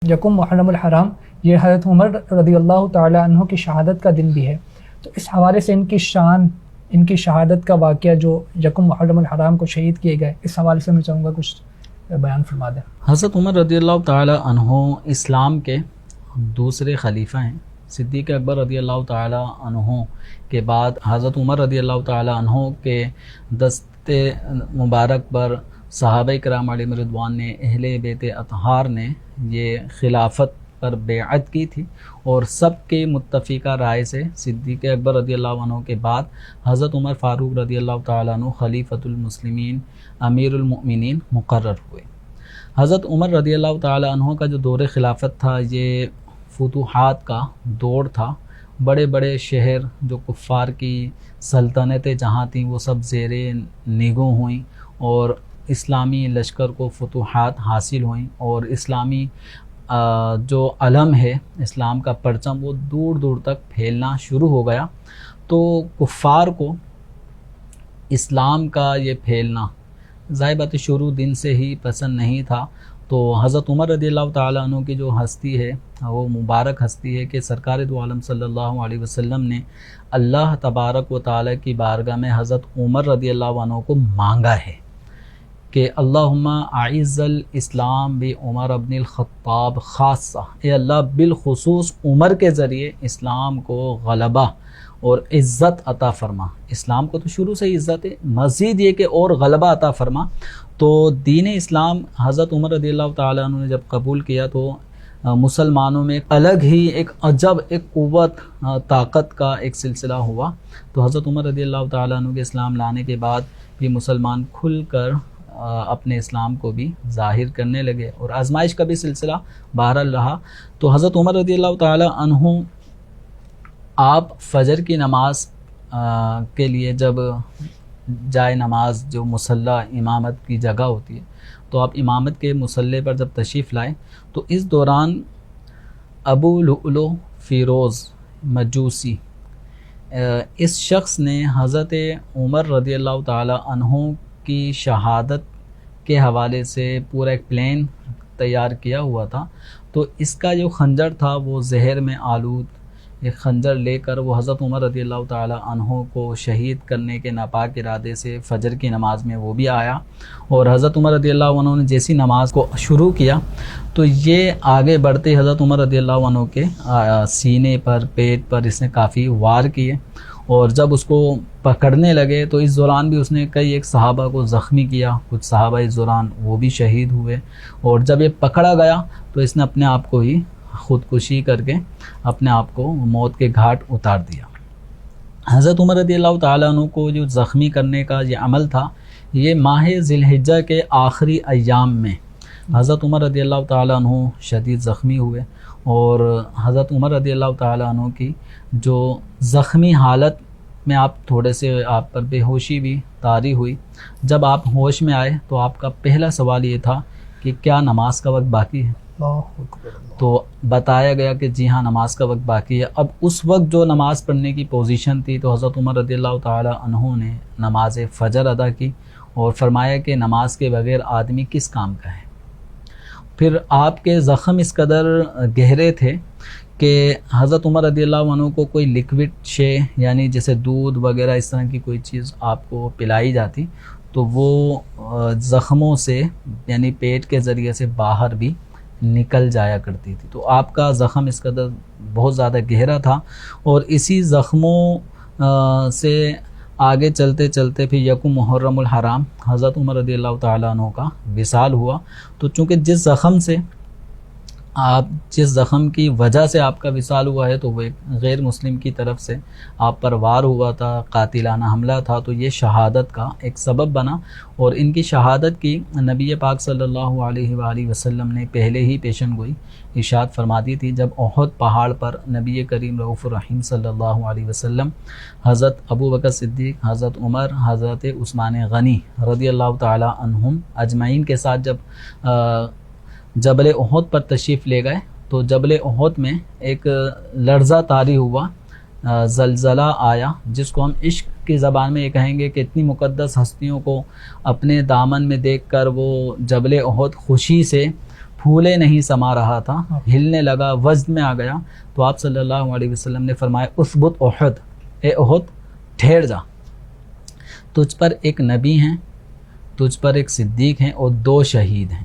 یکم محرم الحرام یہ حضرت عمر رضی اللہ تعالی عنہ کی شہادت کا دن بھی ہے، تو اس حوالے سے ان کی شان، ان کی شہادت کا واقعہ جو یکم محرم الحرام کو شہید کیے گئے، اس حوالے سے میں چاہوں گا کچھ بیان فرما دیں۔ حضرت عمر رضی اللہ تعالی عنہ اسلام کے دوسرے خلیفہ ہیں۔ صدیق اکبر رضی اللہ تعالی عنہ کے بعد حضرت عمر رضی اللہ تعالی عنہ کے دست مبارک پر صحابہ کرام علیہم رضوان نے، اہل بیت اطہار نے یہ خلافت پر بیعت کی تھی، اور سب کے متفقہ رائے سے صدیق اکبر رضی اللہ عنہ کے بعد حضرت عمر فاروق رضی اللہ تعالیٰ عنہ خلیفۃ المسلمین امیر المؤمنین مقرر ہوئے۔ حضرت عمر رضی اللہ تعالیٰ عنہ کا جو دور خلافت تھا، یہ فتوحات کا دور تھا۔ بڑے بڑے شہر جو کفار کی سلطنتیں جہاں تھیں وہ سب زیر نگوں ہوئیں، اور اسلامی لشکر کو فتوحات حاصل ہوئیں، اور اسلامی جو علم ہے، اسلام کا پرچم، وہ دور دور تک پھیلنا شروع ہو گیا۔ تو کفار کو اسلام کا یہ پھیلنا ظاہر بات شروع دن سے ہی پسند نہیں تھا۔ تو حضرت عمر رضی اللہ تعالیٰ عنہ کی جو ہستی ہے وہ مبارک ہستی ہے کہ سرکار دو عالم صلی اللہ علیہ وسلم نے اللہ تبارک و تعالیٰ کی بارگاہ میں حضرت عمر رضی اللہ عنہ کو مانگا ہے کہ اللہم اعز الاسلام بعمر ابن الخطاب خاصہ، اے اللہ بالخصوص عمر کے ذریعے اسلام کو غلبہ اور عزت عطا فرما۔ اسلام کو تو شروع سے عزت ہے، مزید یہ کہ اور غلبہ عطا فرما۔ تو دین اسلام حضرت عمر رضی اللہ تعالیٰ عنہ نے جب قبول کیا تو مسلمانوں میں ایک الگ ہی ایک عجب، ایک قوت، طاقت کا ایک سلسلہ ہوا۔ تو حضرت عمر رضی اللہ تعالیٰ عنہ کے اسلام لانے کے بعد بھی مسلمان کھل کر اپنے اسلام کو بھی ظاہر کرنے لگے، اور آزمائش کا بھی سلسلہ بہرحال رہا۔ تو حضرت عمر رضی اللہ تعالی عنہ آپ فجر کی نماز کے لیے جب جائے نماز، جو مصلی امامت کی جگہ ہوتی ہے، تو آپ امامت کے مصلی پر جب تشریف لائیں تو اس دوران ابو لؤلؤ فیروز مجوسی اس شخص نے حضرت عمر رضی اللہ تعالی عنہ کی شہادت کے حوالے سے پورا ایک پلان تیار کیا ہوا تھا۔ تو اس کا جو خنجر تھا وہ زہر میں آلود ایک خنجر لے کر وہ حضرت عمر رضی اللہ تعالی عنہ کو شہید کرنے کے ناپاک ارادے سے فجر کی نماز میں وہ بھی آیا، اور حضرت عمر رضی اللہ عنہ نے جیسی نماز کو شروع کیا تو یہ آگے بڑھتے حضرت عمر رضی اللہ عنہ کے سینے پر، پیٹ پر اس نے کافی وار کیے، اور جب اس کو پکڑنے لگے تو اس دوران بھی اس نے کئی ایک صحابہ کو زخمی کیا، کچھ صحابہ اس دوران وہ بھی شہید ہوئے، اور جب یہ پکڑا گیا تو اس نے اپنے آپ کو ہی خودکشی کر کے اپنے آپ کو موت کے گھاٹ اتار دیا۔ حضرت عمر رضی اللہ تعالیٰ عنہ کو جو زخمی کرنے کا یہ عمل تھا، یہ ماہ ذی الحجہ کے آخری ایام میں حضرت عمر رضی اللہ تعالیٰ عنہ شدید زخمی ہوئے، اور حضرت عمر رضی اللہ تعالیٰ عنہ کی جو زخمی حالت میں آپ تھوڑے سے آپ پر بے ہوشی بھی طاری ہوئی۔ جب آپ ہوش میں آئے تو آپ کا پہلا سوال یہ تھا کہ کیا نماز کا وقت باقی ہے؟ تو بتایا گیا کہ جی ہاں، نماز کا وقت باقی ہے۔ اب اس وقت جو نماز پڑھنے کی پوزیشن تھی تو حضرت عمر رضی اللہ تعالی عنہ نے نماز فجر ادا کی، اور فرمایا کہ نماز کے بغیر آدمی کس کام کا ہے۔ پھر آپ کے زخم اس قدر گہرے تھے کہ حضرت عمر رضی اللہ عنہ کو کوئی لیکوڈ شے، یعنی جیسے دودھ وغیرہ اس طرح کی کوئی چیز آپ کو پلائی جاتی تو وہ زخموں سے، یعنی پیٹ کے ذریعے سے باہر بھی نکل جایا کرتی تھی۔ تو آپ کا زخم اس قدر بہت زیادہ گہرا تھا، اور اسی زخموں سے آگے چلتے چلتے پھر یکم محرم الحرام حضرت عمر رضی اللہ تعالیٰ عنہ کا وصال ہوا۔ تو چونکہ جس زخم کی وجہ سے آپ کا وصال ہوا ہے تو وہ ایک غیر مسلم کی طرف سے آپ پر وار ہوا تھا، قاتلانہ حملہ تھا، تو یہ شہادت کا ایک سبب بنا، اور ان کی شہادت کی نبی پاک صلی اللہ علیہ وآلہ وسلم نے پہلے ہی پیشن گوئی ارشاد فرما دی تھی، جب احد پہاڑ پر نبی کریم رؤوف الرحیم صلی اللہ علیہ وسلم حضرت ابو بکر صدیق، حضرت عمر، حضرت عثمان غنی رضی اللہ تعالی عنہم اجمعین کے ساتھ جب جبل احد پر تشریف لے گئے تو جبل احد میں ایک لرزہ طاری ہوا، زلزلہ آیا، جس کو ہم عشق کی زبان میں یہ کہیں گے کہ اتنی مقدس ہستیوں کو اپنے دامن میں دیکھ کر وہ جبل احد خوشی سے پھولے نہیں سما رہا تھا، ہلنے لگا، وزن میں آ گیا، تو آپ صلی اللہ علیہ وسلم نے فرمایا اثبت احد، اے احد ٹھہر جا، تجھ پر ایک نبی ہیں، تجھ پر ایک صدیق ہیں اور 2 شہید ہیں۔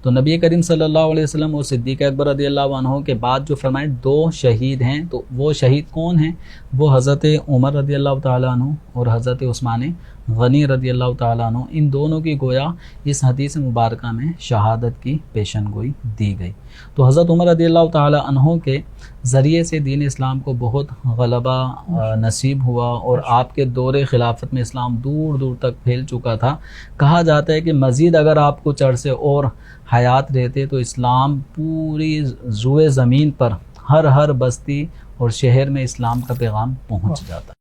تو نبی کریم صلی اللہ علیہ وسلم اور صدیق اکبر رضی اللہ عنہ کے بعد جو فرمائے 2 شہید ہیں، تو وہ شہید کون ہیں؟ وہ حضرت عمر رضی اللہ تعالیٰ عنہ اور حضرت عثمان غنی رضی اللہ تعالیٰ عنہ، ان دونوں کی گویا اس حدیث مبارکہ میں شہادت کی پیشن گوئی دی گئی۔ تو حضرت عمر رضی اللہ تعالیٰ عنہ کے ذریعے سے دین اسلام کو بہت غلبہ نصیب ہوا، اور آپ کے دور خلافت میں اسلام دور دور تک پھیل چکا تھا۔ کہا جاتا ہے کہ مزید اگر آپ کچھ عرصے اور حیات رہتے تو اسلام پوری روئے زمین پر ہر بستی اور شہر میں اسلام کا پیغام پہنچ جاتا۔